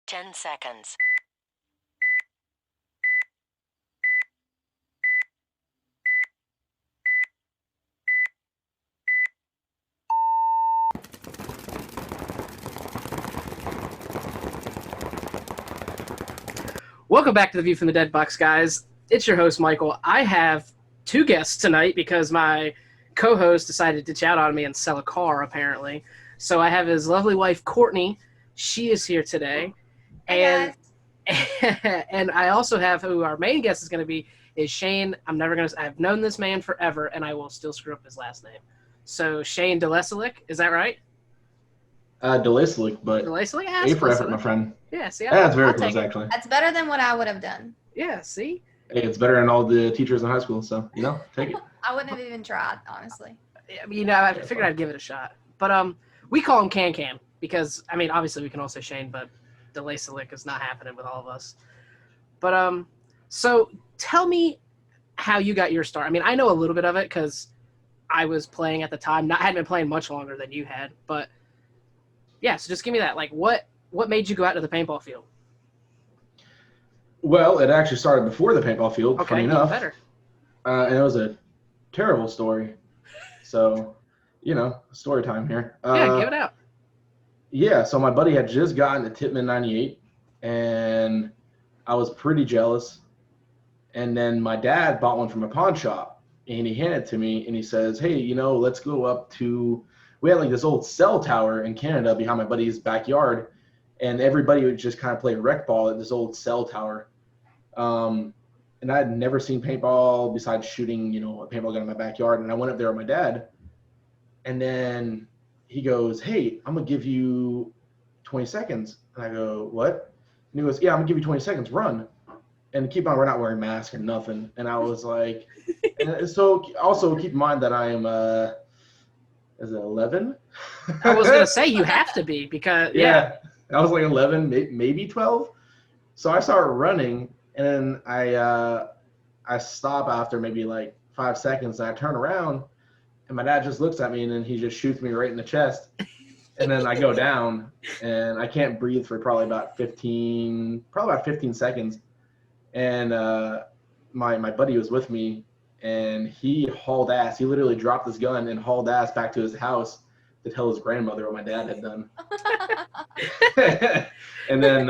10 seconds. Welcome back to the View from the Dead Box, guys. It's your host, Michael. I have two guests tonight because my co-host decided to chat on me and sell a car, apparently. So I have his lovely wife, Courtney. She is here today. Hey, And I also have who our main guest is going to be is Shayne. I've known this man forever, and I will still screw up his last name. So Shayne Leseleuc, is that right? Leseleuc, but Leseleuc? A for effort, my friend. Yeah, see, That's very I'll close, take it. actually. That's better than what I would have done. Yeah, see? Hey, it's better than all the teachers in high school, so, take it. I wouldn't have even tried, honestly. I figured I'd give it a shot. But we call him Can because, obviously we can all say Shayne, but the Leseleuc is not happening with all of us. But so tell me how you got your start. I know a little bit of it because I was playing at the time. I hadn't been playing much longer than you had, but yeah. So just give me that. Like, what made you go out to the paintball field? Well, it actually started before the paintball field, Okay, funny even enough. better. And it was a terrible story. So, story time here. Yeah, give it out. Yeah, so my buddy had just gotten a Tippmann 98, and I was pretty jealous. And then my dad bought one from a pawn shop, and he handed it to me, and he says, hey, let's go up to – we had like this old cell tower in Canada behind my buddy's backyard, and everybody would just kind of play rec ball at this old cell tower. And I had never seen paintball besides shooting, a paintball gun in my backyard. And I went up there with my dad, and then he goes, hey, I'm going to give you 20 seconds. And I go, what? And he goes, yeah, I'm going to give you 20 seconds, run. And keep on, we're not wearing masks or nothing. And I was like, and so also keep in mind that I am, is it 11? I was going to say you have to be because, yeah. I was like 11, maybe 12. So I started running, and then I stop after maybe like 5 seconds, and I turn around, and my dad just looks at me, and then he just shoots me right in the chest. And then I go down, and I can't breathe for probably about 15 seconds. And my buddy was with me, and he hauled ass. He literally dropped his gun and hauled ass back to his house to tell his grandmother what my dad had done. And then,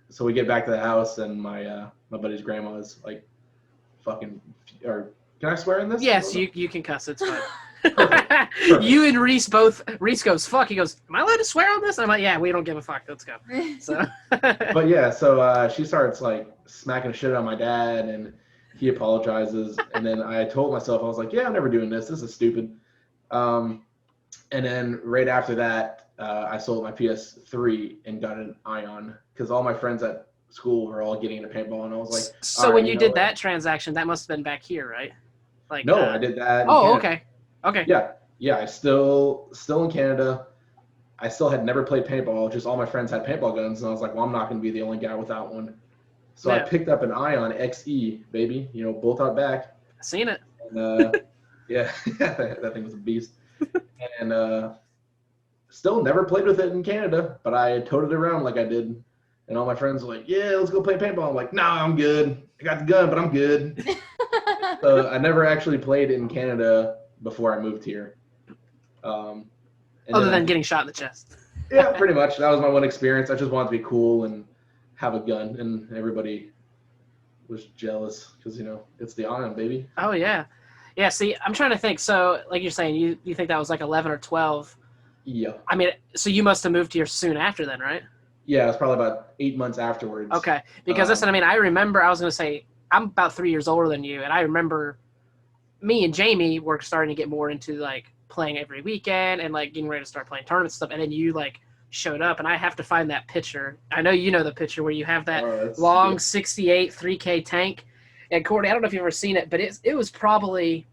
so we get back to the house, and my buddy's grandma is like fucking, or can I swear in this? Yes, you can cuss. It's fine. Perfect. You and Reese both. Reese goes, fuck. He goes, am I allowed to swear on this? And I'm like, yeah, we don't give a fuck. Let's go. So. But yeah, so she starts like smacking the shit out of my dad, and he apologizes. And then I told myself, I was like, yeah, I'm never doing this. This is stupid. And then right after that, I sold my PS3 and got an Ion because all my friends at school were all getting into paintball, and I was like, so when you did that transaction, that must have been back here, right? Like no, I did that. Oh, okay. Yeah. I still in Canada. I still had never played paintball. Just all my friends had paintball guns, and I was like, well, I'm not going to be the only guy without one. So yeah. I picked up an Ion XE, baby. Bolt out back. Seen it. And, yeah, that thing was a beast. And still never played with it in Canada, but I toted it around like I did. And all my friends were like, yeah, let's go play paintball. I'm like, nah, I'm good. I got the gun, but I'm good. So I never actually played in Canada before I moved here. Other than getting shot in the chest. Yeah, pretty much. That was my one experience. I just wanted to be cool and have a gun, and everybody was jealous because, it's the Ion, baby. Oh, yeah. Yeah, see, I'm trying to think. So, like you're saying, you think that was like 11 or 12. Yeah. So you must have moved here soon after then, right? Yeah, it was probably about 8 months afterwards. Okay. Because listen, I remember, I was going to say, I'm about 3 years older than you, and I remember me and Jamie were starting to get more into, like, playing every weekend and, like, getting ready to start playing tournament stuff, and then you, like, showed up, and I have to find that picture. I know you know the picture where you have that long 68 3K tank. And Courtney, I don't know if you've ever seen it, but it was probably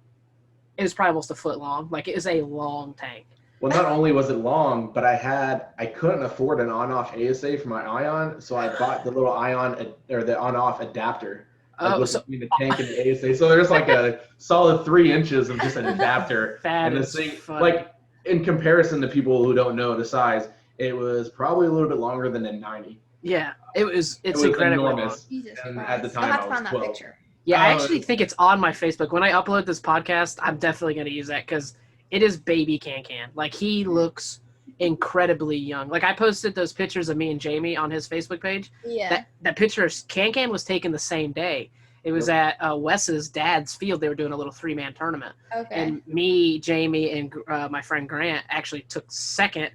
almost a foot long. Like, it was a long tank. Well, not only was it long, but I couldn't afford an on-off ASA for my Ion, so I bought the little Ion or the on-off adapter. Between the tank and the ASA. So there's like a solid 3 inches of just an adapter. And this thing, like, in comparison to people who don't know the size, It was probably a little bit longer than a 90. Yeah, it's was incredibly long. enormous. Jesus And Christ. at the time, I'll have I to was find that 12. picture. Yeah, I Oh, actually think it's on my Facebook. When I upload this podcast, I'm definitely going to use that because it is baby Can. Like, he looks incredibly young. Like, I posted those pictures of me and Jamie on his Facebook page. Yeah. That picture of Can was taken the same day. It was at Wes's dad's field. They were doing a little 3-man tournament. Okay. And me, Jamie, and my friend Grant actually took second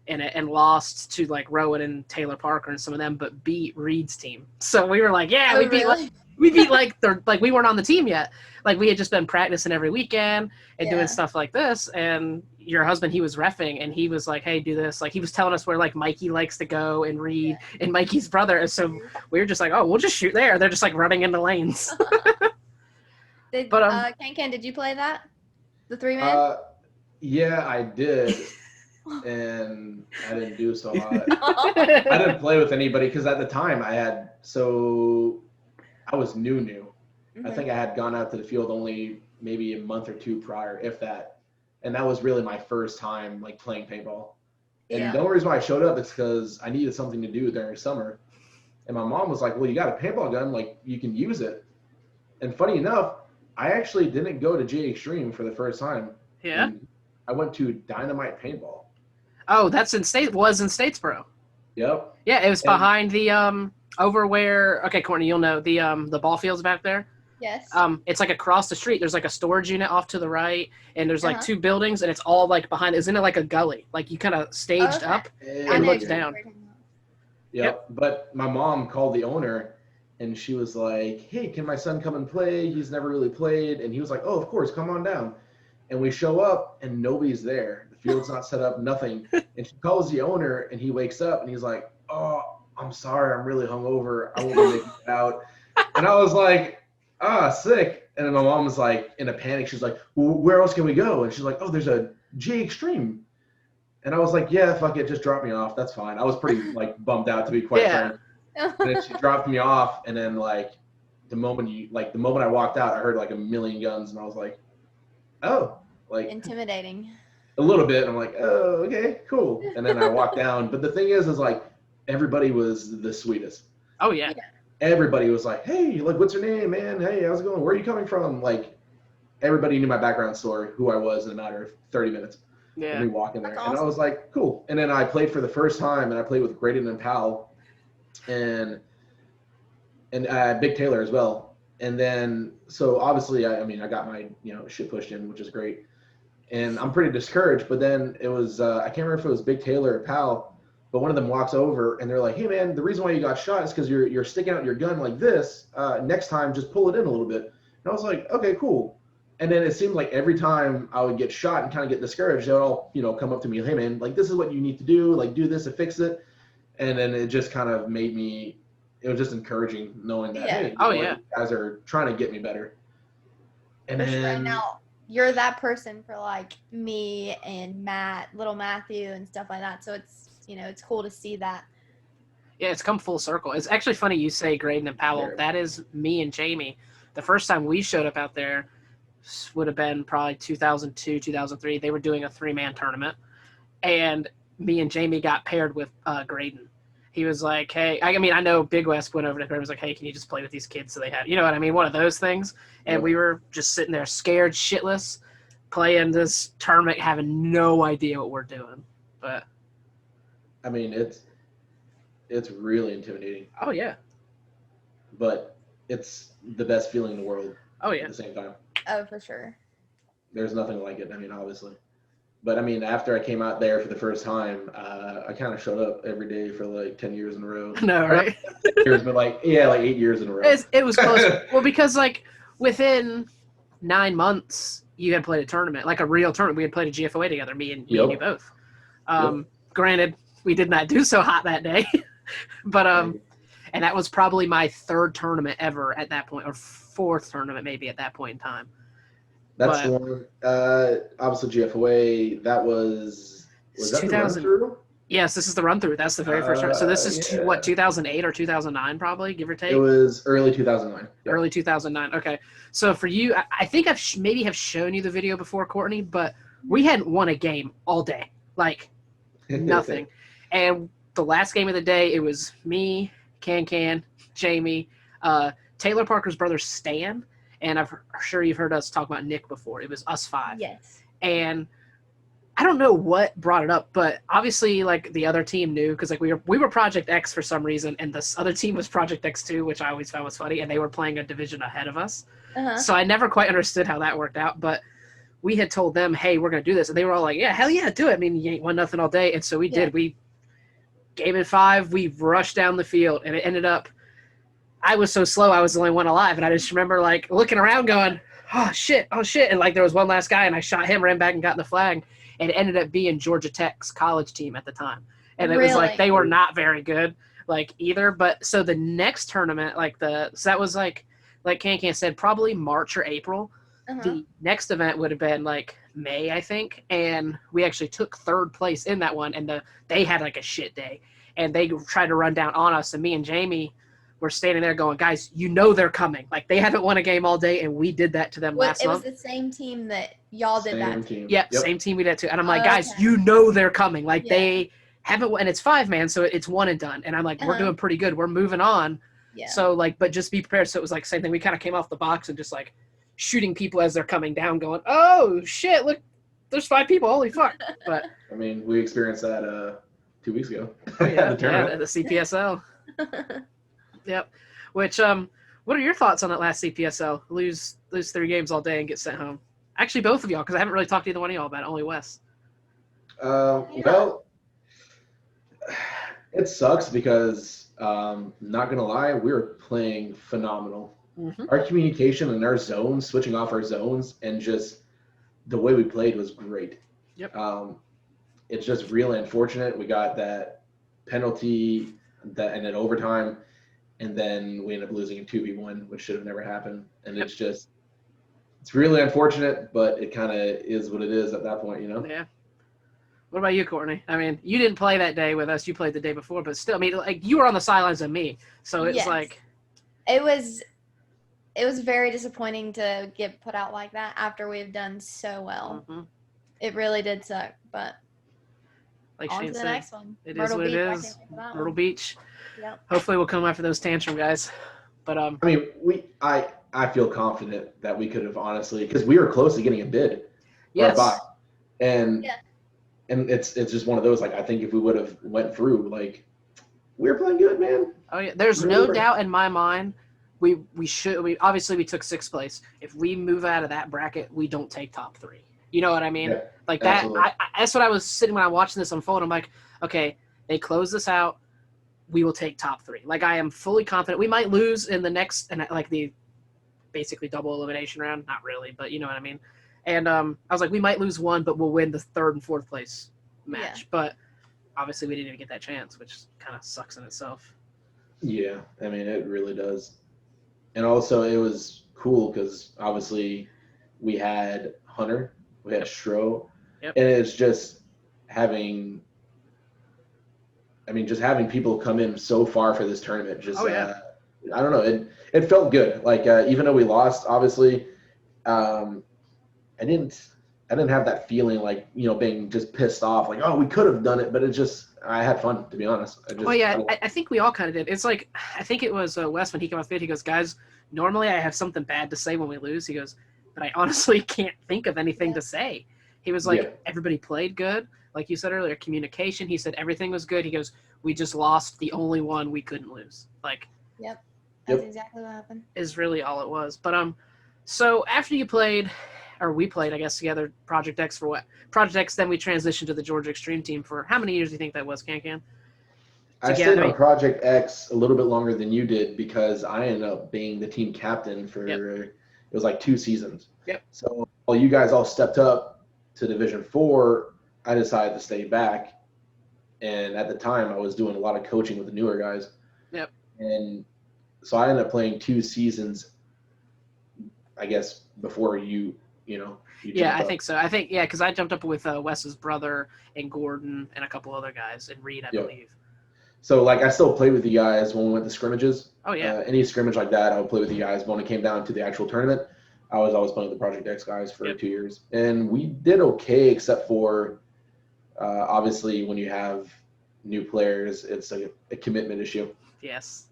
in it and lost to, like, Rowan and Taylor Parker and some of them, but beat Reed's team. So we were like, yeah, Oh, we beat really? we weren't on the team yet. Like, we had just been practicing every weekend and doing Yeah. stuff like this. And your husband, he was reffing, and he was like, hey, do this. Like, he was telling us where, like, Mikey likes to go and Reed and Mikey's brother. And so we were just like, oh, we'll just shoot there. They're just, like, running into lanes. But, Can, did you play that? The 3-man? Yeah, I did. And I didn't do so hot. I didn't play with anybody because at the time I was new. I think I had gone out to the field only maybe a month or two prior, if that. And that was really my first time like playing paintball. And the only reason why I showed up is because I needed something to do during summer. And my mom was like, well, you got a paintball gun, like you can use it. And funny enough, I actually didn't go to GA Xtreme for the first time. Yeah. And I went to Dynamite Paintball. Oh, that's in Statesboro. Yep. Yeah, it was behind the over where, okay, Courtney, you'll know the ball fields back there. Yes. It's like across the street. There's like a storage unit off to the right, and there's like Uh-huh. 2 buildings, and it's all like behind. Isn't it like a gully? Like you kind of staged Okay. up I and know looked exactly down. what you're talking about. Yep. But my mom called the owner and she was like, hey, can my son come and play? He's never really played. And he was like, oh, of course, come on down. And we show up and nobody's there. The field's not set up, nothing. And she calls the owner and he wakes up and he's like, oh, I'm sorry. I'm really hungover. I won't be making it out. And I was like, sick. And then my mom was like in a panic. She's like, well, where else can we go? And she's like, oh, there's a GA Xtreme. And I was like, yeah, fuck it. Just drop me off. That's fine. I was pretty like bummed out, to be quite frank. And then she dropped me off. And then like the moment I walked out, I heard like a million guns. And I was like, oh, like Intimidating. a little bit. And I'm like, oh, okay, cool. And then I walked down. But the thing is like everybody was the sweetest. Oh yeah. Everybody was like, hey, like, what's your name, man? Hey, how's it going? Where are you coming from? Like, everybody knew my background story, who I was in a matter of 30 minutes. Yeah. Me walking there. That's And I awesome. was like, cool. And then I played for the first time, and I played with Graydon and Powell and Big Taylor as well. And then, so obviously, I mean, I got my, shit pushed in, which is great. And I'm pretty discouraged. But then it was, I can't remember if it was Big Taylor or Powell, but one of them walks over and they're like, hey, man, the reason why you got shot is because you're sticking out your gun like this. Next time, just pull it in a little bit. And I was like, okay, cool. And then it seemed like every time I would get shot and kind of get discouraged, they would all, come up to me, hey, man, like, this is what you need to do. Like, do this to fix it. And then it just kind of made me, it was just encouraging knowing that, hey, you guys are trying to get me better. And For sure. then, Now, you're that person for like me and Matt, little Matthew and stuff like that. So it's, it's cool to see that. Yeah, it's come full circle. It's actually funny you say Graydon and Powell. Sure. That is me and Jamie. The first time we showed up out there would have been probably 2002, 2003. They were doing a 3-man tournament, and me and Jamie got paired with Graydon. He was like, hey, I mean, I know Big West went over to him and was like, hey, can you just play with these kids so they have, you know what I mean? One of those things. And we were just sitting there scared shitless, playing this tournament, having no idea what we're doing. But I mean, it's really intimidating, oh yeah. but it's the best feeling in the world Oh yeah. at the same time. Oh, for sure. There's nothing like it. I mean, obviously. But I mean, after I came out there for the first time, I kind of showed up every day for like 10 years in a row. No, right? Years, but like 8 years in a row. It was close. Well, because like within 9 months, you had played a tournament, like a real tournament. We had played a GFOA together, me and you both. Granted, we did not do so hot that day, but and that was probably my 3rd tournament ever at that point, or 4th tournament maybe at that point in time. That's the one. Obviously, GFOA. That was that 2000. the run through? Yes, this is the run through. That's the very first tournament. So this is 2008 or 2009, probably, give or take. It was early 2009. Yep. Early 2009. Okay. So for you, I think I've maybe have shown you the video before, Courtney, but we hadn't won a game all day, like nothing. And the last game of the day, it was me, Can, Jamie, Taylor Parker's brother Stan, and I'm sure you've heard us talk about Nick before. It was us 5. Yes. And I don't know what brought it up, but obviously, like, the other team knew, because like we were Project X for some reason, and this other team was Project X2, which I always found was funny, and they were playing a division ahead of us. Uh-huh. So I never quite understood how that worked out, but we had told them, hey, we're going to do this, and they were all like, yeah, hell yeah, do it. I mean, you ain't won nothing all day, and so we did. We game in 5, we rushed down the field, and it ended up, I was so slow, I was the only one alive, and I just remember, like, looking around going, oh, shit, and, like, there was one last guy, and I shot him, ran back, and got the flag, and it ended up being Georgia Tech's college team at the time. And it was like they were not very good, like, either. But so the next tournament, so that was like Can said, probably March or April. Uh-huh. The next event would have been like May, I think. And we actually took 3rd place in that one. And they had like a shit day. And they tried to run down on us. And me and Jamie were standing there going, guys, you know they're coming. Like, they haven't won a game all day, and we did that to them last month. It was the same team that y'all did that to. Yeah, same team we did too. And I'm like, guys, you know they're coming. Like, they haven't won, and it's 5-man, so it's one and done. And I'm like, we're doing pretty good. We're moving on. Yeah. So, like, but just be prepared. So it was like same thing. We kind of came off the box and just, like, shooting people as they're coming down going, oh, shit, look, there's 5 people. Holy fuck. But I mean, we experienced that 2 weeks ago. At the CPSL. Yep. Which, what are your thoughts on that last CPSL? Lose 3 games all day and get sent home. Actually, both of y'all, because I haven't really talked to either one of y'all about it, only Wes. Well, it sucks because, not going to lie, we were playing phenomenal. Mm-hmm. Our communication and our zones, switching off our zones, and just the way we played was great. Yep. It's just really unfortunate. We got that penalty and then overtime, and then we ended up losing in 2v1, which should have never happened. And it's really unfortunate, but it kind of is what it is at that point, you know? Yeah. What about you, Courtney? I mean, you didn't play that day with us. You played the day before, but still, I mean, like, you were on the sidelines of me. So it's like. It was very disappointing to get put out like that after we've done so well. Mm-hmm. It really did suck, but like on Shayne to the said, next one. It is what it is. Myrtle Beach. Yep. Hopefully we'll come after those tantrum guys. But I mean, I feel confident that we could have honestly, because we were close to getting a bid. Yes. Or a buy. And it's just one of those, like, I think if we would have went through, like, we were playing good, man. Oh yeah, there's no doubt in my mind. We obviously took 6th place. If we move out of that bracket, we don't take top 3. You know what I mean? Yeah, like that. That's what I was sitting when I watching this unfold. I'm like, okay, they close this out. We will take top 3. Like, I am fully confident. We might lose in the next, and like the basically double elimination round. Not really, but you know what I mean. And I was like, we might lose 1, but we'll win the 3rd and 4th place match. Yeah. But obviously, we didn't even get that chance, which kind of sucks in itself. Yeah, I mean, it really does. And also, it was cool because obviously we had Hunter, we had Stro, and it's just having people come in so far for this tournament. Just, I don't know, it felt good. Like, even though we lost, obviously, I didn't have that feeling like, you know, being just pissed off, like, oh, we could have done it, but I had fun, to be honest. I think we all kind of did. It's like, I think it was Wes when he came off the he goes, guys, normally I have something bad to say when we lose. He goes, but I honestly can't think of anything to say. He was like, everybody played good. Like you said earlier, communication. He said everything was good. He goes, we just lost the only one we couldn't lose. Like, that's exactly what happened. Is really all it was. But so after you played, or we played, I guess, together, Project X for what? Project X, then we transitioned to the Georgia Xtreme team for how many years do you think that was, Can? I stayed on Project X a little bit longer than you did because I ended up being the team captain for, it was like 2 seasons. Yep. So while you guys all stepped up to Division 4, I decided to stay back. And at the time, I was doing a lot of coaching with the newer guys. Yep. And so I ended up playing 2 seasons, I guess, before you know. I think so. I think, because I jumped up with Wes's brother and Gordon and a couple other guys and Reed, I believe. So, like, I still played with you guys when we went to scrimmages. Oh, yeah. Any scrimmage like that, I would play with you guys. But when it came down to the actual tournament, I was always playing with the Project X guys for 2 years. And we did okay, except for, obviously, when you have new players, it's a commitment issue. Yes.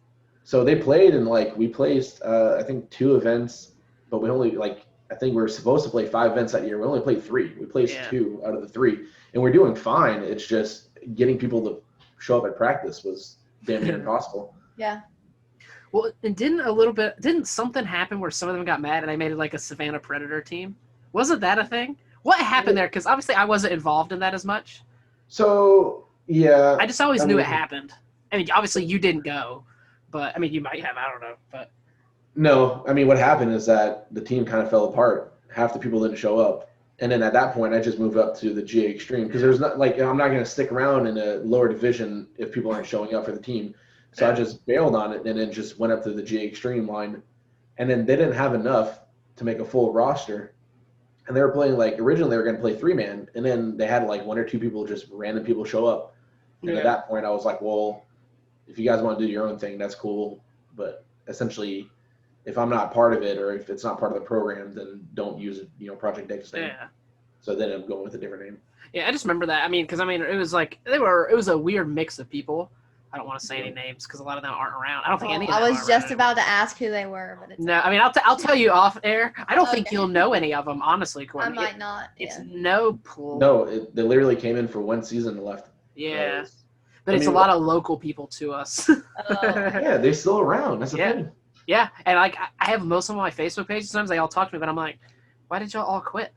So they played, and like we placed, I think 2 events, but we only I think we were supposed to play 5 events that year. We only played 3. We placed 2 out of the 3, and we're doing fine. It's just getting people to show up at practice was damn near impossible. Yeah. Well, and didn't something happen where some of them got mad and they made it like a Savannah Predator team? Wasn't that a thing? What happened there? Because obviously I wasn't involved in that as much. So yeah, I just always knew it happened. I mean, obviously you didn't go, but I mean you might have. I don't know, but no. I mean, what happened is that the team kind of fell apart. Half the people didn't show up, and then at that point, I just moved up to the GA Xtreme because there's not I'm not going to stick around in a lower division if people aren't showing up for the team. So I just bailed on it and then just went up to the GA Xtreme line, and then they didn't have enough to make a full roster. And they were playing originally they were going to play 3-man, and then they had 1 or 2 people, just random people show up. And at that point I was like, well, if you guys want to do your own thing, that's cool. But essentially, if I'm not part of it or if it's not part of the program, then don't use Project X name. yeah. So then I'm going with a different name. Yeah, I just remember that. I mean, because it was it was a weird mix of people. I don't want to say any names because a lot of them aren't around. I don't think any of them I was are just around about to ask who they were, but it's no, I mean, I'll tell you off air. I don't think you'll know any of them, honestly, I Courtney. might not. It's Yeah. no pull. No, they literally came in for 1 season and left. Yeah. But it's a lot of local people to us. Yeah, they're still around. That's the thing. Yeah, and I have most of them on my Facebook page. Sometimes they all talk to me, but I'm like, why did y'all all quit?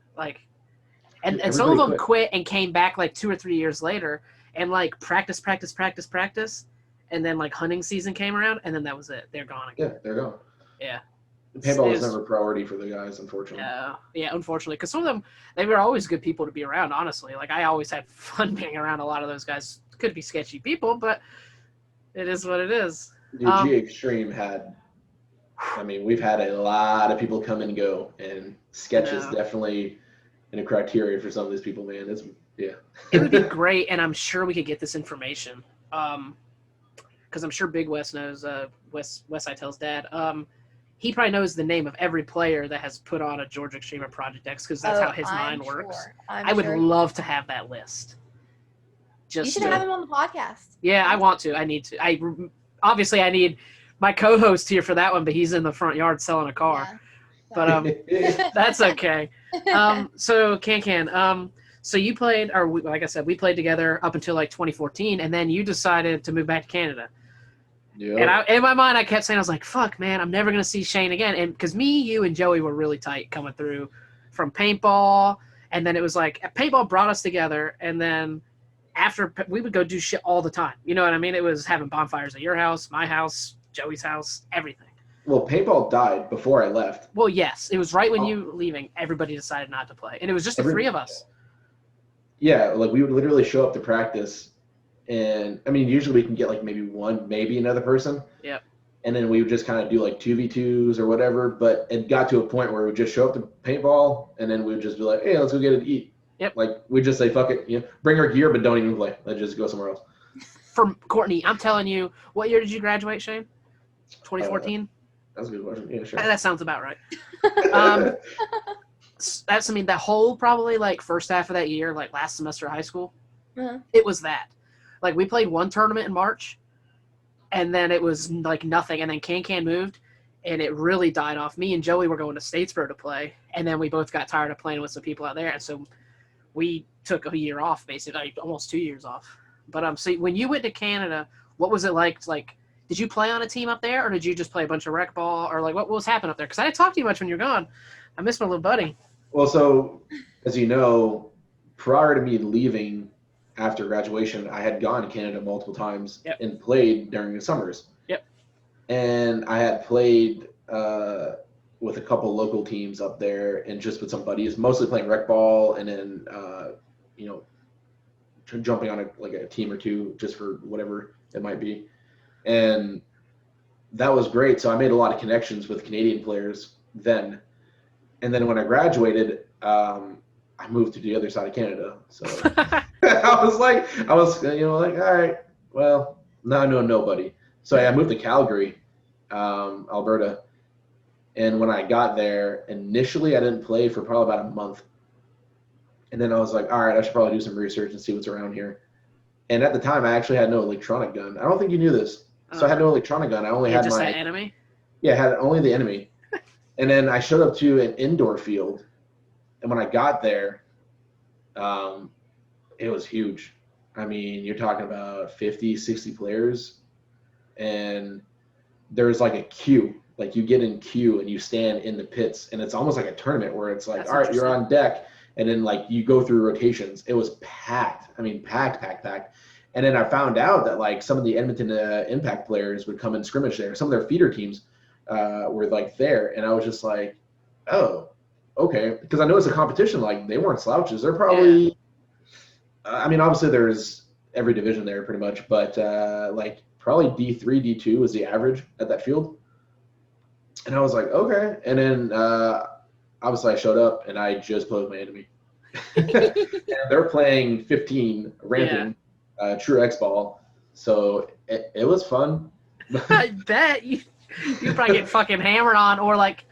And some of them quit and came back 2 or 3 years later and practice, and then hunting season came around and then that was it. They're gone again. Yeah, they're gone. Yeah. Paintball was never a priority for the guys, unfortunately. Yeah, unfortunately, because some of them, they were always good people to be around. Honestly, I always had fun being around a lot of those guys. Could be sketchy people, but it is what it is. Dude, GA Xtreme had, we've had a lot of people come and go, and sketch is definitely in a criteria for some of these people, man. It would be great, and I'm sure we could get this information. Because I'm sure Big West knows West Sidel's dad. He probably knows the name of every player that has put on a Georgia Xtreme or Project X because that's how his mind works. I would love to have that list. You should have him on the podcast. Yeah, I want to. I need to. Obviously I need my co-host here for that one, but he's in the front yard selling a car. Yeah, but that's okay. So Can. So you played, like I said, we played together up until 2014, and then you decided to move back to Canada. Yeah. And in my mind, I kept saying, I was like, fuck, man, I'm never going to see Shayne again. And because me, you, and Joey were really tight coming through from paintball. And then it was paintball brought us together. And then after, we would go do shit all the time. You know what I mean? It was having bonfires at your house, my house, Joey's house, everything. Well, paintball died before I left. Well, yes. It was right when you were leaving. Everybody decided not to play. And it was just the 3 of us. Yeah, we would literally show up to practice. And usually we can get maybe one, maybe another person. Yep. And then we would just kind of do 2v2s or whatever. But it got to a point where we would just show up to paintball, and then we would just be like, hey, let's go get it to eat. Yep. We'd just say, fuck it, bring our gear, but don't even play. Let's just go somewhere else. For Courtney, I'm telling you, what year did you graduate, Shayne? 2014? That's a good question. Yeah, sure. That sounds about right. That's, that whole probably first half of that year, last semester of high school, it was that. We played one tournament in March, and then it was nothing. And then Can moved, and it really died off. Me and Joey were going to Statesboro to play, and then we both got tired of playing with some people out there, and so we took a year off, basically, almost 2 years off. But so when you went to Canada, what was it like? Did you play on a team up there, or did you just play a bunch of rec ball, or what was happening up there? Because I didn't talk to you much when you're gone. I miss my little buddy. Well, so as you know, prior to me leaving. After graduation, I had gone to Canada multiple times and played during the summers. Yep. And I had played with a couple local teams up there and just with some buddies, mostly playing rec ball and then, jumping on a team or two just for whatever it might be. And that was great. So I made a lot of connections with Canadian players then. And then when I graduated, I moved to the other side of Canada. So I was all right, well, now I know nobody. So I moved to Calgary, Alberta. And when I got there, initially I didn't play for probably about a month. And then I was like, all right, I should probably do some research and see what's around here. And at the time, I actually had no electronic gun. I don't think you knew this. So I had no electronic gun. I only had just my had enemy. Yeah, I had only the enemy. And then I showed up to an indoor field, and when I got there, it was huge. I mean, you're talking about 50, 60 players, and there's like a queue. Like you get in queue and you stand in the pits, and it's almost like a tournament where it's like, That's all right, you're on deck, and then like you go through rotations. It was packed. I mean, packed. And then I found out that like some of the Edmonton Impact players would come and scrimmage there. Some of their feeder teams were like there, and I was just like, oh, okay, because I noticed the competition, like they weren't slouches. They're probably, I mean, obviously there's every division there pretty much, but like probably D3, D2 was the average at that field. And I was like, okay. And then obviously I showed up and I just posed my enemy. And they're playing 15 ramping true X ball, so it was fun. I bet you probably get fucking hammered on, or like.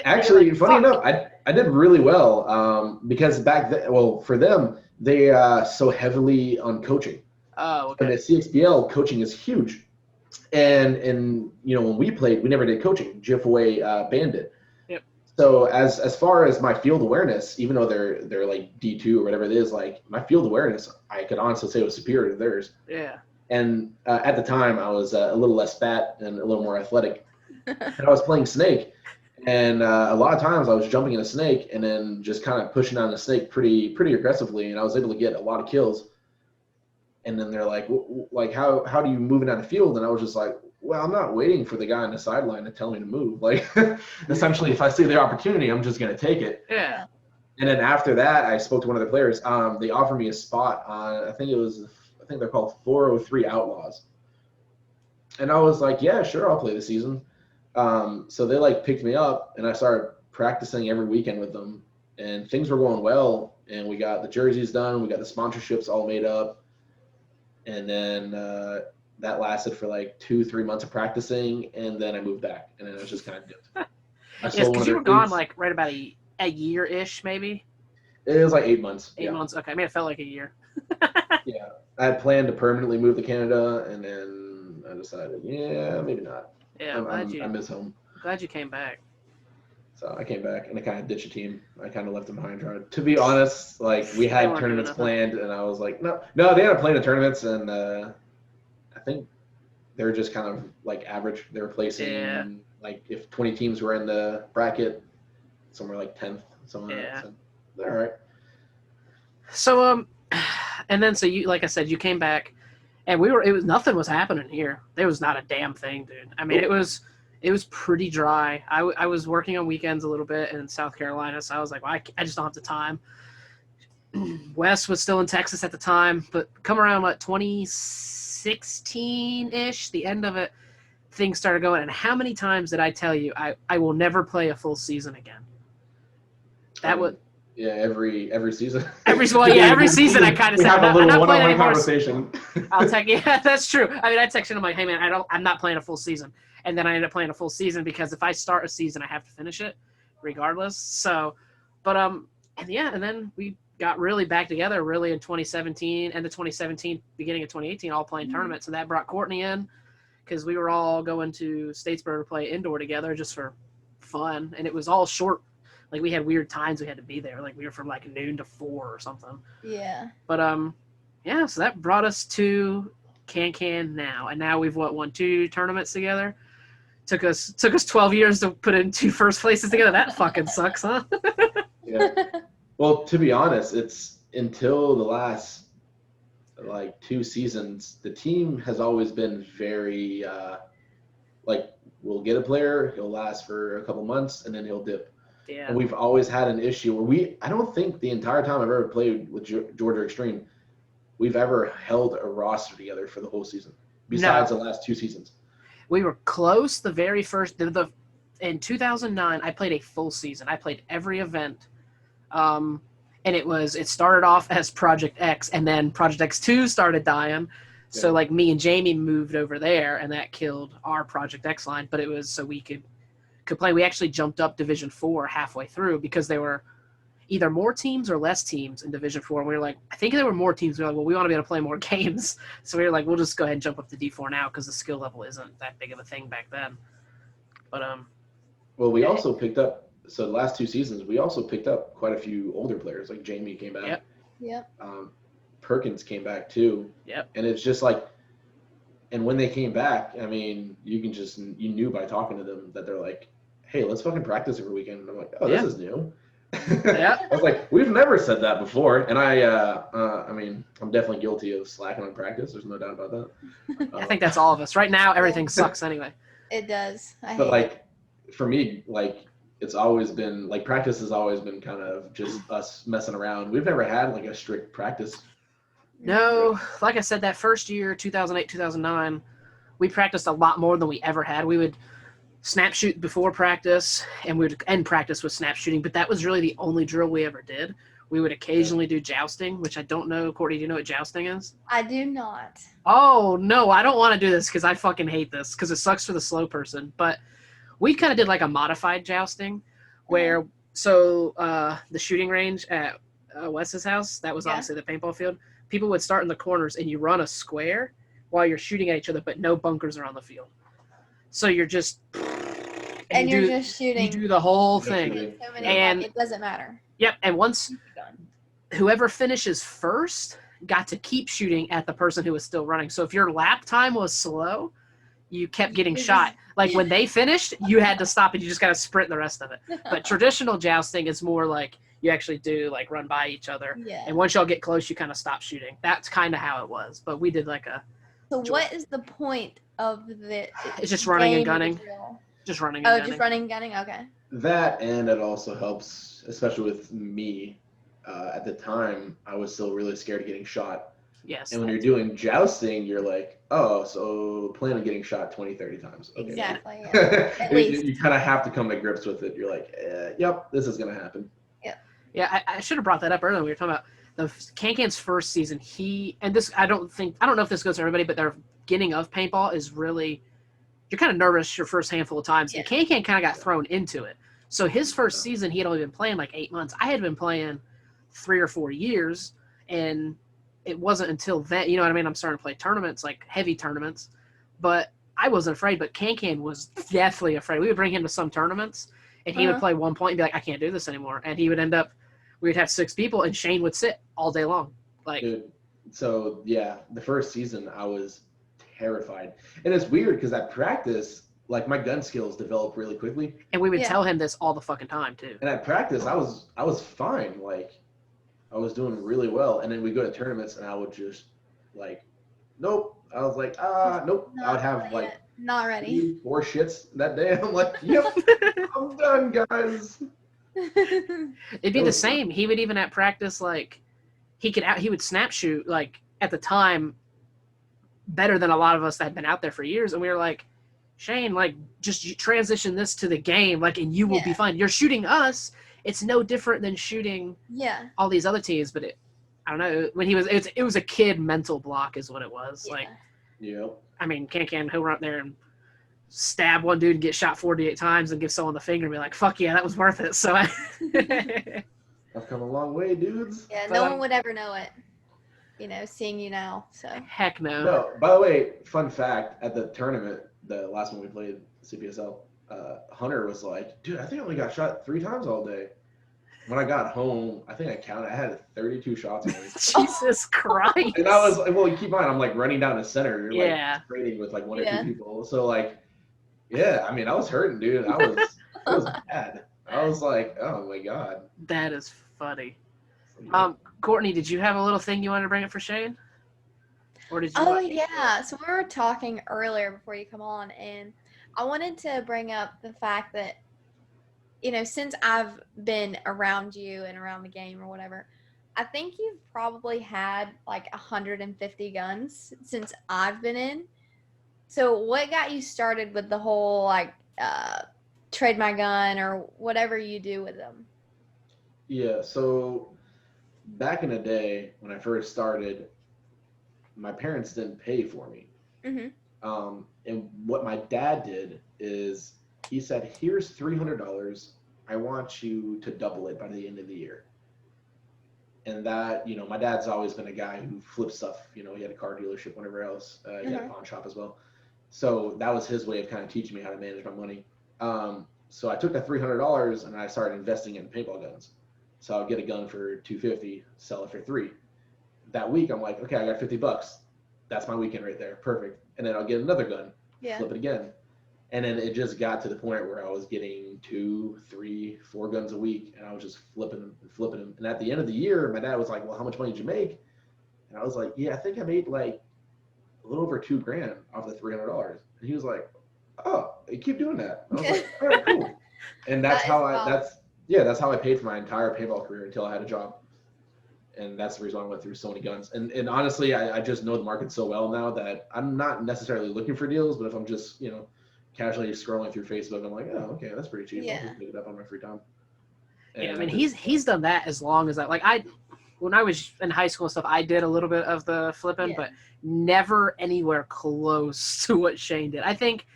Actually, funny enough, I did really well because back then, well, for them, they so heavily on coaching. Oh, okay. And at CXBL, coaching is huge. And you know, when we played, we never did coaching. GFOA banned it. Yep. So as far as my field awareness, even though they're like D2 or whatever it is, like my field awareness, I could honestly say was superior to theirs. Yeah. And at the time, I was a little less fat and a little more athletic. And I was playing Snake. And a lot of times I was jumping in a snake and then just kind of pushing on the snake pretty aggressively, and I was able to get a lot of kills. And then they're like, how do you move it down the field? And I was just like, well, I'm not waiting for the guy on the sideline to tell me to move. Like, essentially, if I see the opportunity, I'm just going to take it. Yeah. And then after that, I spoke to one of the players. They offered me a spot on, I think they're called 403 Outlaws. And I was like, yeah, sure, I'll play the season. So they like picked me up, and I started practicing every weekend with them, and things were going well. And we got the jerseys done, we got the sponsorships all made up, and then that lasted for like 2-3 months of practicing, and then I moved back, and then it was just kind of dipped. Yes, because you were gone like right about a year-ish, maybe. It was like 8 months. 8 months. Okay, I mean it felt like a year. Yeah, I had planned to permanently move to Canada, and then I decided, yeah, maybe not. Yeah, I miss home. Glad you came back. So I came back and I kind of ditched the team. I kind of left them behind. To be honest, like we had tournaments planned, and I was like, no, they ended up playing the tournaments, and I think they're just kind of like average. They were placing like if 20 teams were in the bracket, somewhere like 10th, somewhere. Yeah. So they're all right. So and then so you, like I said, you came back, and nothing was happening here. There was not a damn thing, dude. I mean, it was pretty dry. I was working on weekends a little bit in South Carolina, so I was like, well, I just don't have the time. Wes was still in Texas at the time, but come around like 2016-ish, the end of it, things started going. And how many times did I tell you I will never play a full season again? That was every season. Every season I kind of said, have a little one-on-one anymore. conversation. I'll text. Yeah, that's true. I mean, I texted him, I'm like, hey man, I'm not playing a full season, and then I ended up playing a full season because if I start a season, I have to finish it, regardless. So, but and then we got really back together really in 2017, end of 2017, beginning of 2018, all playing tournaments, and that brought Courtney in because we were all going to Statesboro to play indoor together just for fun, and it was all short. Like we had weird times we had to be there. Like we were from like noon to 4 or something. Yeah. But so that brought us to Can now, and now we've won 2 tournaments together. Took us 12 years to put in 2 first places together. That fucking sucks, huh? Yeah. Well, to be honest, it's until the last like 2 seasons, the team has always been very like we'll get a player, he'll last for a couple months, and then he'll dip. Yeah. And we've always had an issue where I don't think the entire time I've ever played with Georgia Xtreme, we've ever held a roster together for the whole season, besides the last 2 seasons. We were close the very first in 2009, I played a full season. I played every event. And it started off as Project X, and then Project X2 started dying. Yeah. So like me and Jamie moved over there, and that killed our Project X line, but it was so we could play. We actually jumped up Division 4 halfway through because they were, either more teams or less teams in Division 4. And we were like, I think there were more teams. We were like, well, we want to be able to play more games. So we were like, we'll just go ahead and jump up to D4 now because the skill level isn't that big of a thing back then. But well, we also picked up, so the last 2 seasons, we also picked up quite a few older players. Like Jamie came back. Yep. Perkins came back too. Yep. And it's just like, and when they came back, I mean, you knew by talking to them that they're like, hey, let's fucking practice every weekend. And I'm like, oh, this is new. Yeah. I was like, we've never said that before. And I mean, I'm definitely guilty of slacking on practice. There's no doubt about that. I think that's all of us. Right now, everything sucks anyway. It does. But like, for me, like, it's always been, like, practice has always been kind of just us messing around. We've never had, like, a strict practice. No, like I said, that first year, 2008, 2009, we practiced a lot more than we ever had. We would snap shoot before practice, and we would end practice with snap shooting, but that was really the only drill we ever did. We would occasionally do jousting, which I don't know. Courtney, do you know what jousting is? I do not. Oh, no, I don't want to do this because I fucking hate this because it sucks for the slow person. But we kind of did like a modified jousting where, so the shooting range at Wes's house, that was obviously the paintball field. People would start in the corners and you run a square while you're shooting at each other, but no bunkers are on the field. So you're just... And you're just shooting. You do the whole thing. And it doesn't matter. Yep, and once whoever finishes first got to keep shooting at the person who was still running. So if your lap time was slow, you kept getting shot. Like when they finished, you had to stop and you just got to sprint the rest of it. But traditional jousting is more like you actually do like run by each other. Yeah. And once y'all get close, you kind of stop shooting. That's kind of how it was. But we did like a... So what is the point of the... It's just running and gunning. Just running and gunning. Oh, just running and gunning? Okay. That, and it also helps, especially with me. At the time, I was still really scared of getting shot. Yes. And when you're doing jousting, you're like, oh, so plan on getting shot 20, 30 times. Okay. Exactly. Yeah. At least. You kind of have to come to grips with it. You're like, yep, this is going to happen. Yeah, I should have brought that up earlier. We were talking about the Can-Can's first season. I don't know if this goes to everybody, but their beginning of paintball is really, you're kind of nervous your first handful of times. Yeah. And Can-Can kind of got thrown into it. So his first season, he had only been playing like 8 months. I had been playing 3 or 4 years, and it wasn't until then, you know what I mean? I'm starting to play tournaments, like heavy tournaments, but I wasn't afraid, but Can-Can was definitely afraid. We would bring him to some tournaments, and he would play one point and be like, I can't do this anymore. And he would end up, we would have 6 people, and Shane would sit all day long. Like, dude, so yeah, the first season I was terrified. And it's weird because at practice, like my gun skills develop really quickly. And we would tell him this all the fucking time too. And at practice, I was fine. Like I was doing really well. And then we go to tournaments and I would just like, nope. I was like, nope. I would have like not ready 4 shits that day. I'm like, yep, I'm done, guys. It'd be the same. He would even at practice, like he would snap shoot like at the time better than a lot of us that had been out there for years. And we were like, Shane, like just transition this to the game, like, and you will be fine. You're shooting us. It's no different than shooting all these other teams. But I don't know, when it was a kid mental block is what it was. Like, I mean, Can he'll run up there and stab one dude and get shot 48 times and give someone the finger and be like, fuck yeah, that was worth it. So I've come a long way, dudes. Yeah, no one would ever know it, you know, seeing you now. So heck no. No, by the way, fun fact, at the tournament, the last one we played, CPSL, Hunter was like, dude, I think I only got shot 3 times all day. When I got home, I think I counted, I had 32 shots on me. Jesus Christ. And I was like, well, keep in mind, I'm like running down the center, like trading with like 1 or 2 people. So like, yeah, I mean, I was hurting, dude. It was bad. I was like, oh my God. That is funny. Courtney, did you have a little thing you wanted to bring up for Shane? Or did you? Oh yeah. So we were talking earlier before you come on, and I wanted to bring up the fact that, you know, since I've been around you and around the game or whatever, I think you've probably had like 150 guns since I've been in. So what got you started with the whole like trade my gun or whatever you do with them? Yeah, so back in the day when I first started, my parents didn't pay for me. Mm-hmm. And what my dad did is he said, here's $300. I want you to double it by the end of the year. And that, my dad's always been a guy who flips stuff. He had a car dealership, whatever else. He had a pawn shop as well. So that was his way of kind of teaching me how to manage my money. So I took that $300 and I started investing in paintball guns. So I'll get a gun for $250, sell it for $3. That week, I'm like, okay, I got $50. That's my weekend right there. Perfect. And then I'll get another gun, flip it again. And then it just got to the point where I was getting 2, 3, 4 guns a week, and I was just flipping them. And at the end of the year, my dad was like, well, how much money did you make? And I was like, yeah, I think I made like a little over $2,000 off the $300. And he was like, oh, you keep doing that. And I was like, all right, cool. And that's how I paid for my entire paintball career until I had a job. And that's the reason why I went through so many guns. And honestly, I just know the market so well now that I'm not necessarily looking for deals, but if I'm just, casually scrolling through Facebook, I'm like, oh, okay, that's pretty cheap. I'll just pick it up on my free time. And yeah, I mean, he's done that as long as when I was in high school and stuff, I did a little bit of the flipping, but never anywhere close to what Shayne did. I think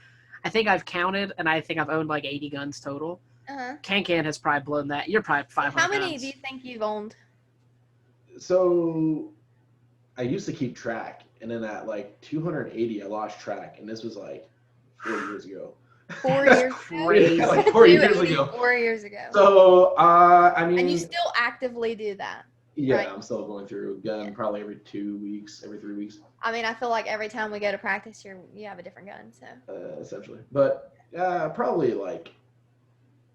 I've counted, and I think I've owned like 80 guns total. Can has probably blown that. You're probably 500 How many guns. do you think you've owned? So I used to keep track, and then at like 280, I lost track, and this was like 4 years ago. 4 years Crazy. Yeah, like 4 years ago. 4 years ago. So, I mean. And you still actively do that? Yeah, right? I'm still going through gun probably every 2 weeks, every 3 weeks. I mean, I feel like every time we go to practice, you have a different gun, so. Essentially. But probably like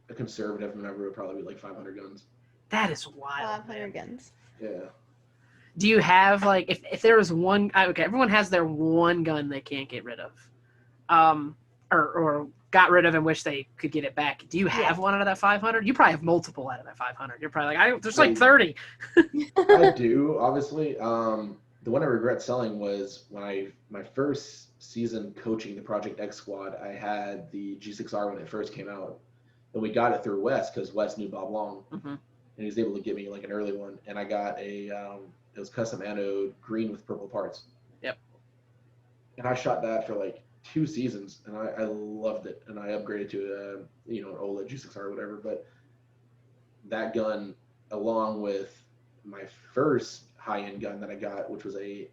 a conservative number would probably be like 500 guns. That is wild. 500 guns. Yeah. Do you have like if there was one? Okay, everyone has their one gun they can't get rid of, or got rid of and wish they could get it back. Do you have one out of that 500? You probably have multiple out of that 500. You're probably like, there's like 30. I do, obviously. The one I regret selling was when my first season coaching the Project X squad. I had the G6R when it first came out, and we got it through Wes because Wes knew Bob Long, and he was able to give me like an early one. And I got it was custom anode, green with purple parts. Yep. And I shot that for like 2 seasons, and I loved it. And I upgraded to an OLED G6R or whatever. But that gun, along with my first high-end gun that I got, which was a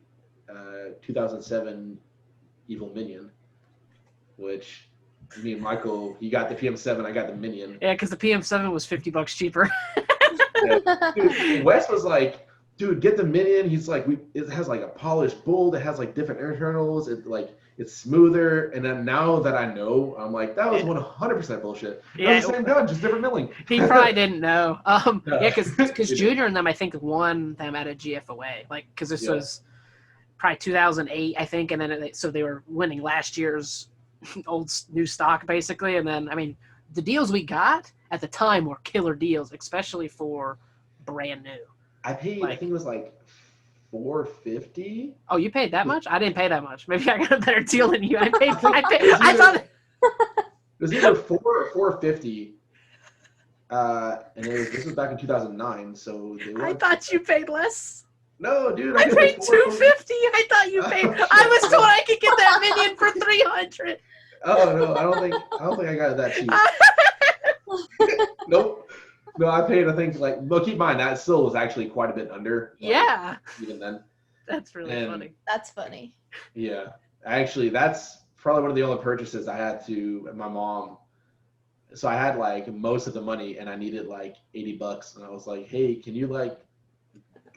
2007 Evil Minion, which me and Michael, you got the PM7, I got the Minion. Yeah, because the PM7 was $50 cheaper. Dude, Wes was like, dude, get the Minion. He's like, it has like a polished bolt. It has like different internals. It's smoother. And then now that I know, I'm like, that was 100% bullshit. That was the same gun, just different milling. He probably didn't know. Yeah, because Junior and them, I think, won them at a GFOA. Like, because this was probably 2008, I think, and then so they were winning last year's new stock basically. And then, I mean, the deals we got at the time were killer deals, especially for brand new. I paid, I think it was like $450. Oh, you paid that much? I didn't pay that much. Maybe I got a better deal than you. I thought it was either $400 or $450. And this was back in 2009 . So I thought you paid less. No, dude. I paid $250. I thought you paid. I was told I could get that Minion for $300. Oh no, I don't think I got it that cheap. Nope. No, I paid, I think, well, keep in mind, that still was actually quite a bit under. Yeah. Even then. That's really funny. That's funny. Yeah. Actually, that's probably one of the only purchases I had my mom. So I had, most of the money, and I needed, $80. And I was like, hey, can you,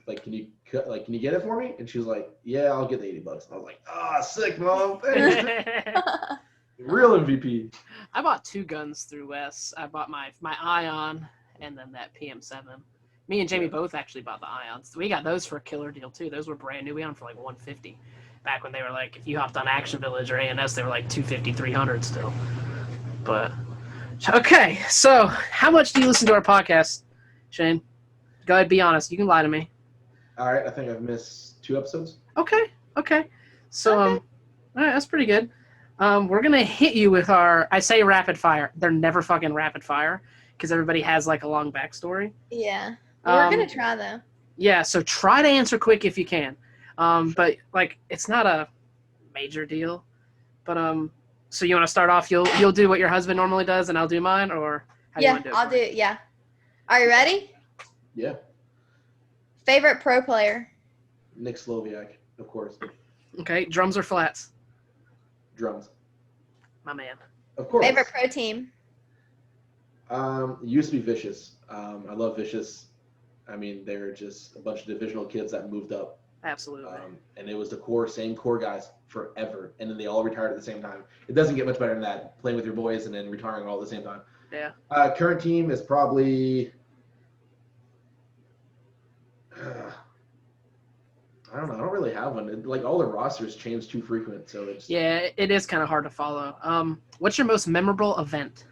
can you get it for me? And she was like, yeah, I'll get the $80. And I was like, sick, Mom. Thanks. Real MVP. I bought 2 guns through Wes. I bought my Ion and then that PM7. Me and Jamie both actually bought the Ions. We got those for a killer deal too. Those were brand new. We got them for $150. Back when they were if you hopped on Action Village or A&S, they were $250, $300 still. But okay, so how much do you listen to our podcast, Shayne? Go ahead, be honest. You can lie to me. All right, I think I've missed 2 episodes. Okay. So all right, that's pretty good. We're gonna hit you with I say rapid fire. They're never fucking rapid fire because everybody has a long backstory. Yeah, we're gonna try though. Yeah, so try to answer quick if you can. But it's not a major deal. But so you want to start off? You'll do what your husband normally does, and I'll do mine, or how do you want to do it? I'll do it. Yeah. Are you ready? Yeah. Favorite pro player? Nick Sloviak, of course. Okay, drums or flats? Drums. My man. Of course. Favorite pro team? It used to be Vicious. I love Vicious. I mean, they're just a bunch of divisional kids that moved up. Absolutely. And it was the same core guys forever. And then they all retired at the same time. It doesn't get much better than that, playing with your boys and then retiring all at the same time. Yeah. Current team is probably, I don't know. I don't really have one. Like, all the rosters change too frequent. So it's. Yeah, it is kind of hard to follow. What's your most memorable event?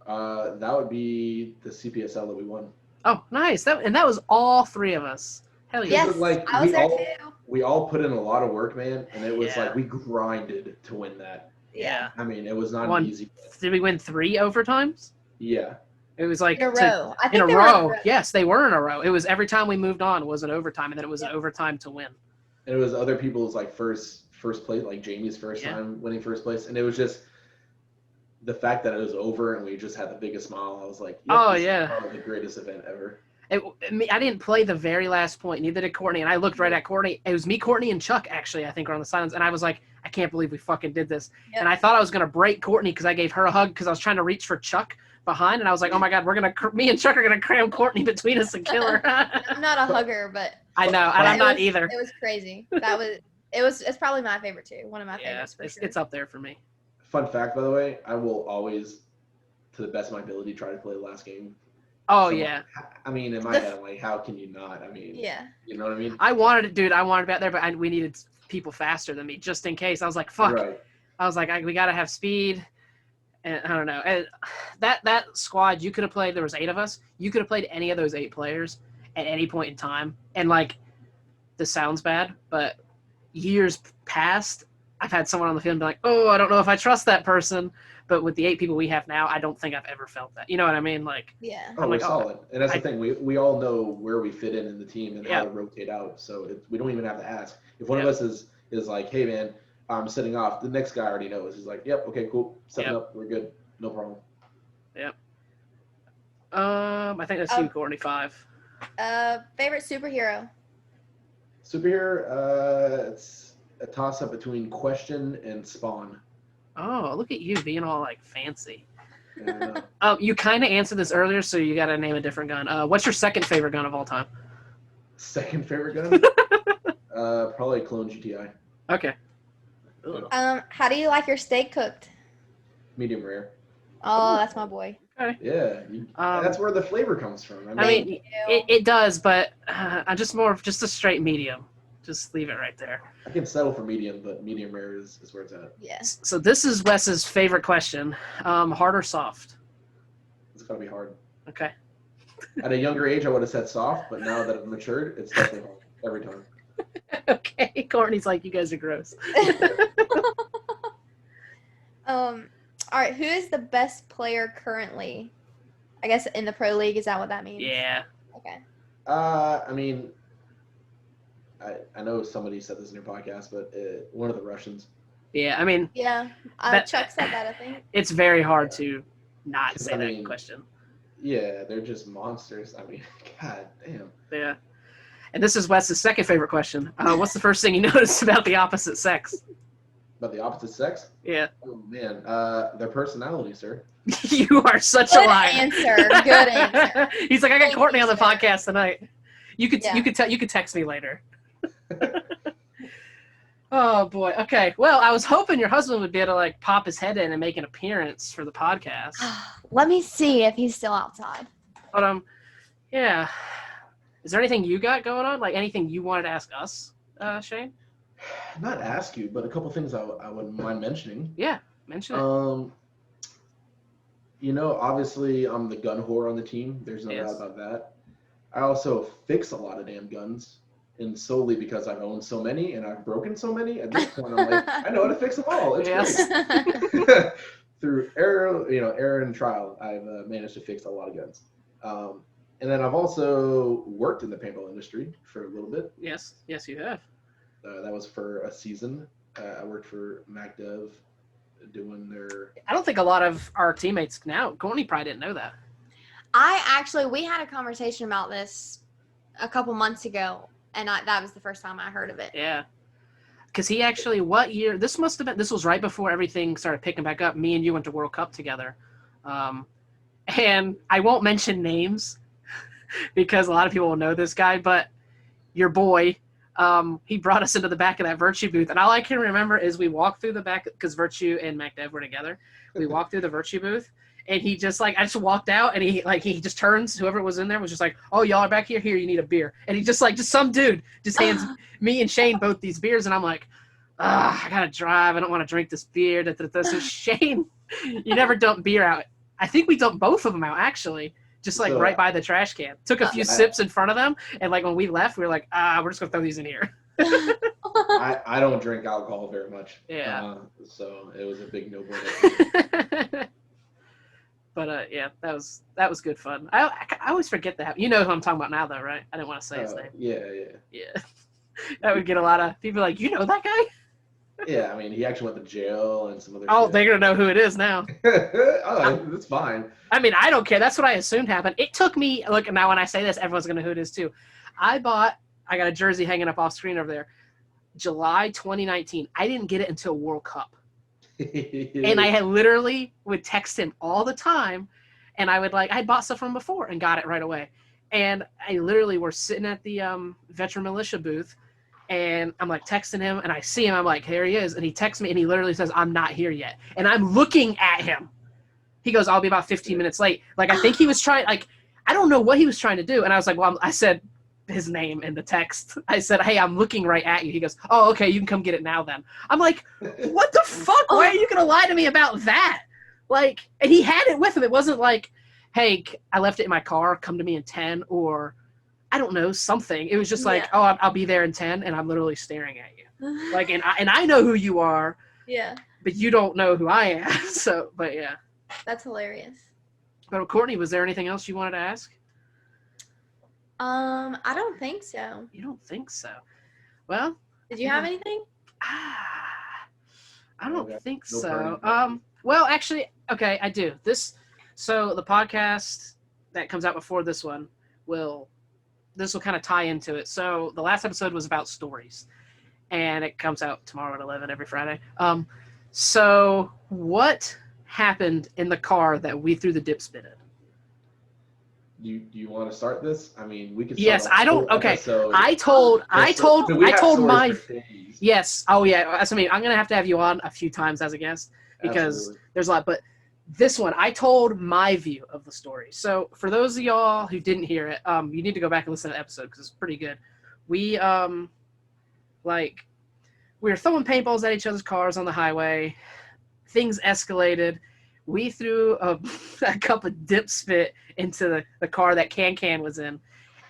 That would be the CPSL that we won. Oh, nice. That was all three of us. Hell yeah. Yes, Like, I was there too. We all put in a lot of work, man, and it was Yeah. like we grinded to win that. Yeah. I mean, it was not One. easy. Did we win 3 overtimes? Yeah. It was like In a row. I in think a they were row. Yes, they were in a row. It was every time we moved on was an overtime, and then it was an overtime to win. And it was other people's like first place, like Jamie's first time winning first place, and it was just the fact that it was over and we just had the biggest smile. I was like, Oh, this yeah. is probably the greatest event ever. I didn't play the very last point. Neither did Courtney. And I looked right at Courtney. It was me, Courtney, and Chuck, actually, I think, were on the sidelines. And I was like, I can't believe we fucking did this. Yep. And I thought I was going to break Courtney because I gave her a hug because I was trying to reach for Chuck behind. And I was like, oh, my God, me and Chuck are going to cram Courtney between us and kill her. I'm not a hugger, but I know. And I'm not either. It was crazy. It's probably my favorite too. One of my favorites for sure. It's up there for me. Fun fact, by the way, I will always, to the best of my ability, try to play the last game. Oh, So, yeah. I mean, in my head, I'm like, how can you not? I mean, Yeah. You know what I mean? I wanted it, dude. I wanted to be out there, but we needed people faster than me just in case. I was like, fuck. Right. I was like, we got to have speed. And I don't know. And that squad, you could have played, there was 8 of us. You could have played any of those 8 players at any point in time. And, like, this sounds bad, but years past, I've had someone on the field be like, oh, I don't know if I trust that person. But with the 8 people we have now, I don't think I've ever felt that. You know what I mean? Like, Yeah. Oh, I'm we're like, oh, solid. And that's the thing. We all know where we fit in the team and Yeah. how to rotate out. So we don't even have to ask. If one of us is like, hey, man, I'm sitting off, the next guy already knows. He's like, yep, okay, cool. Setting up. We're good. No problem. Yep. I think that's you, Courtney, 5. Favorite superhero? Superhero, it's a toss-up between Question and Spawn. Oh, look at you being all, like, fancy. And, You kind of answered this earlier, so you got to name a different gun. What's your second favorite gun of all time? second favorite gun? Probably Clone GTI. Okay. Ugh. How do you like your steak cooked? Medium rare. Oh, that's my boy. Yeah, that's where the flavor comes from. I mean, it does, but I'm just a straight medium. Just leave it right there. I can settle for medium, but medium rare is where it's at. Yes. So this is Wes's favorite question. Hard or soft? It's gotta be hard. Okay. At a younger age, I would have said soft, but now that I've matured, it's definitely hard every time. Okay. Courtney's like, you guys are gross. All right. Who is the best player currently? I guess in the pro league. Is that what that means? Yeah. Okay. I mean, I know somebody said this in your podcast, but one of the Russians. Yeah. I mean, Yeah. Chuck said that, I think. it's very hard to not 'Cause, say I that mean, question. Yeah, they're just monsters. I mean, god damn. Yeah. And this is Wes's second favorite question. What's the first thing you noticed about the opposite sex? But the opposite sex? Yeah. Oh man, their personality, sir. You are such a Good liar. answer. Good answer. He's like, I got Thank Courtney you, on the sir. podcast tonight. You could Yeah. you could text me later. Oh boy. Okay. Well, I was hoping your husband would be able to like pop his head in and make an appearance for the podcast. Let me see if he's still outside. But yeah. Is there anything you got going on? Like anything you wanted to ask us, Shane? Not ask you, but a couple things I wouldn't mind mentioning. Yeah, mention it. You know, obviously I'm the gun whore on the team. There's no Yes. doubt about that. I also fix a lot of damn guns, and solely because I've owned so many and I've broken so many. At this point, I'm like, I know how to fix them all. It's Yes. great. Through error and trial, I've managed to fix a lot of guns. And then I've also worked in the paintball industry for a little bit. Yes, you have. That was for a season. I worked for MacDev doing their. I don't think a lot of our teammates now. Courtney probably didn't know that. We had a conversation about this a couple months ago, and that was the first time I heard of it. Yeah. Because he actually, what year? This must have been. This was right before everything started picking back up. Me and you went to World Cup together, and I won't mention names because a lot of people will know this guy. But your boy, he brought us into the back of that Virtue booth, and all I can remember is we walked through the back because Virtue and MacDev were together. We walked through the Virtue booth, and he just I just walked out, and he just turns. Whoever was in there was just like, "Oh, y'all are back here. Here, you need a beer." And he just some dude just hands me and Shane both these beers, and I'm like, I gotta drive. I don't want to drink this beer. So Shane, you never dump beer out. I think we dumped both of them out actually, just right by the trash can. Took a few sips in front of them, and when we left, we were like, we're just gonna throw these in here. I don't drink alcohol very much. Yeah. So it was a big no-brainer. But yeah, that was good fun. I always forget that. You know who I'm talking about now, though, right? I didn't want to say his name. Yeah. That would get a lot of people like, you know that guy? Yeah, I mean, he actually went to jail and some other Oh, shit. they're going to know who it is now. That's fine. I mean, I don't care. That's what I assumed happened. It took me, look, now when I say this, everyone's going to know who it is too. I got a jersey hanging up off screen over there. July 2019. I didn't get it until World Cup. And I had literally would text him all the time. And I would I bought stuff from him before and got it right away. And I literally were sitting at the veteran militia booth. And I'm texting him, and I see him. I'm like, here he is. And he texts me, and he literally says, I'm not here yet. And I'm looking at him. He goes, I'll be about 15 minutes late. I think he was trying, I don't know what he was trying to do. And I was like, well, I said his name in the text. I said, hey, I'm looking right at you. He goes, oh, okay, you can come get it now then. I'm like, what the fuck? Why are you going to lie to me about that? And he had it with him. It wasn't hey, I left it in my car, come to me in 10, or I don't know, something. It was just oh, I'll be there in 10, and I'm literally staring at you. And I know who you are. Yeah. But you don't know who I am. So, but yeah. That's hilarious. But Courtney, was there anything else you wanted to ask? I don't think so. You don't think so? Well. Did you have anything? I don't think so. Well, actually, okay, I do. So the podcast that comes out before this one will kind of tie into it. So the last episode was about stories, and it comes out tomorrow at 11 every Friday. So what happened in the car that we threw the dip spit in? Do you want to start this? I mean, we could. Yes, I don't. Okay, I told my. Yes. Oh yeah. I mean, I'm gonna have to have you on a few times as a guest because there's a lot. But this one, I told my view of the story. So for those of y'all who didn't hear it, you need to go back and listen to the episode because it's pretty good. We we were throwing paintballs at each other's cars on the highway. Things escalated. We threw a cup of dip spit into the car that Can was in.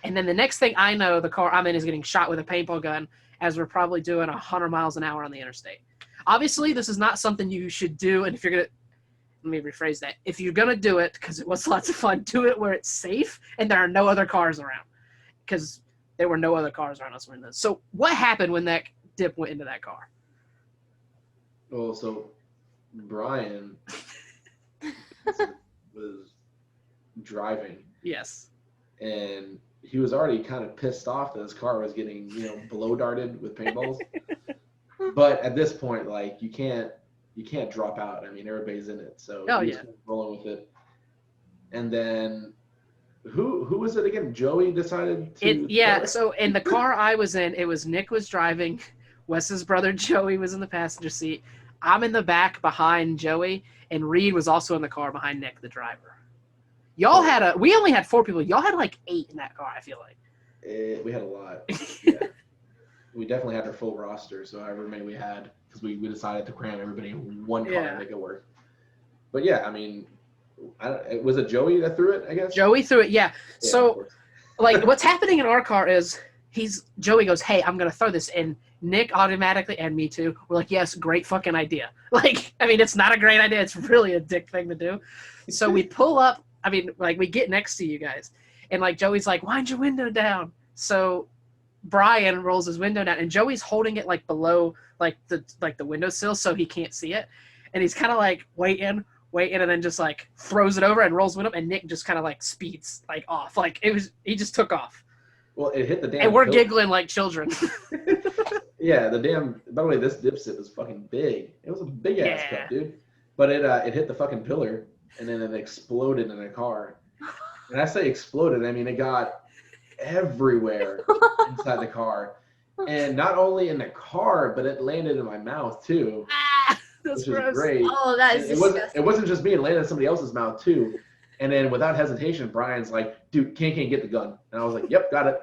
And then the next thing I know, the car I'm in is getting shot with a paintball gun as we're probably doing 100 miles an hour on the interstate. Obviously, this is not something you should do. And if you're going to, let me rephrase that. If you're going to do it, because it was lots of fun, do it where it's safe and there are no other cars around. Because there were no other cars around us when this. So what happened when that dip went into that car? Well, so Brian was driving. Yes. And he was already kind of pissed off that his car was getting, blow darted with paintballs. But at this point, you can't drop out. I mean, everybody's in it, so he's rolling with it. And then who was it again? Joey decided to. So in the car I was in, it was Nick was driving, Wes's brother Joey was in the passenger seat. I'm in the back behind Joey, and Reed was also in the car behind Nick, the driver. Y'all we only had 4 people. Y'all had 8 in that car, I feel like. We had a lot. Yeah. We definitely had our full roster, so however many we had, because we decided to cram everybody in one car and make it work. But yeah, I mean, was it Joey that threw it, I guess? Joey threw it, yeah. So, what's happening in our car is Joey goes, hey, I'm going to throw this in. Nick automatically, and me too, we're like, yes, great fucking idea. I mean, it's not a great idea. It's really a dick thing to do. So we pull up, we get next to you guys. And, Joey's like, wind your window down. So Brian rolls his window down, and Joey's holding it, below, the windowsill so he can't see it. And he's kind of, waiting, and then just, throws it over and rolls the window, and Nick just kind of, speeds, off. He just took off. Well, it hit the damn. And we're pillar. giggling like children. Yeah, the damn. By the way, this dipsit was fucking big. It was a big ass Yeah. cup, dude. But it hit the fucking pillar, and then it exploded in a car. And I say exploded, I mean it got everywhere inside the car, and not only in the car, but it landed in my mouth too, That's which gross. is great. Oh, that is disgusting. It wasn't just me; it landed in somebody else's mouth too. And then without hesitation, Brian's like, "Dude, can't get the gun," and I was like, "Yep, got it."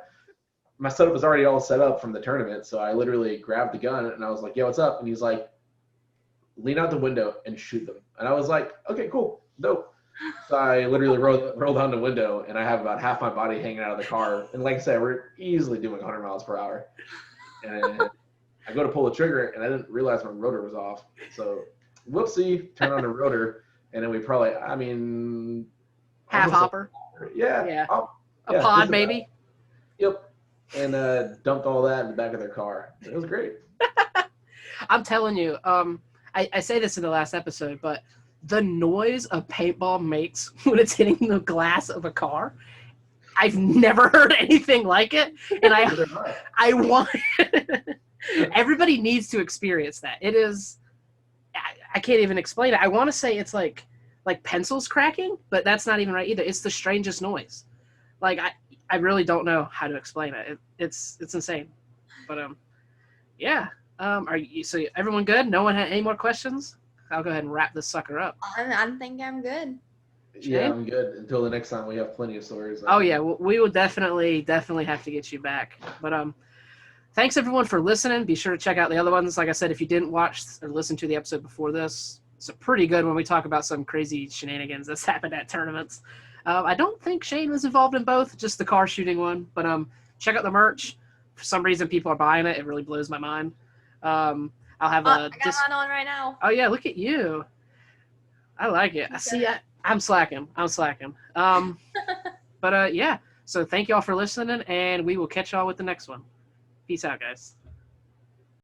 My setup was already all set up from the tournament, so I literally grabbed the gun and I was like, "Yeah, what's up?" And he's like, "Lean out the window and shoot them." And I was like, "Okay, cool, dope." So I literally rolled down the window, and I have about half my body hanging out of the car. And like I said, we're easily doing 100 miles per hour. And I go to pull the trigger, and I didn't realize my rotor was off. So whoopsie, turn on the rotor, and then we probably, Half hopper. Yeah. Yeah. A yeah, pod, just maybe. Yep. And dumped all that in the back of their car. It was great. I'm telling you, I say this in the last episode, but the noise a paintball makes when it's hitting the glass of a car, I've never heard anything like it. And I want everybody needs to experience that. It is, I can't even explain it. I want to say it's like pencils cracking, but that's not even right either. It's the strangest noise. Like I really don't know how to explain it. It's insane. But yeah. So everyone good? No one had any more questions? I'll go ahead and wrap this sucker up. I think I'm good. Yeah, I'm good. Until the next time, we have plenty of stories. Oh yeah, we will definitely have to get you back. But thanks everyone for listening. Be sure to check out the other ones. Like I said, if you didn't watch or listen to the episode before this, it's a pretty good one. We talk about some crazy shenanigans that's happened at tournaments. I don't think Shayne was involved in both, just the car shooting one. But check out the merch. For some reason, people are buying it. It really blows my mind. I'll have I got mine on right now. Oh yeah, look at you. I like it. I see. I'm slacking. But yeah. So thank y'all for listening, and we will catch y'all with the next one. Peace out, guys.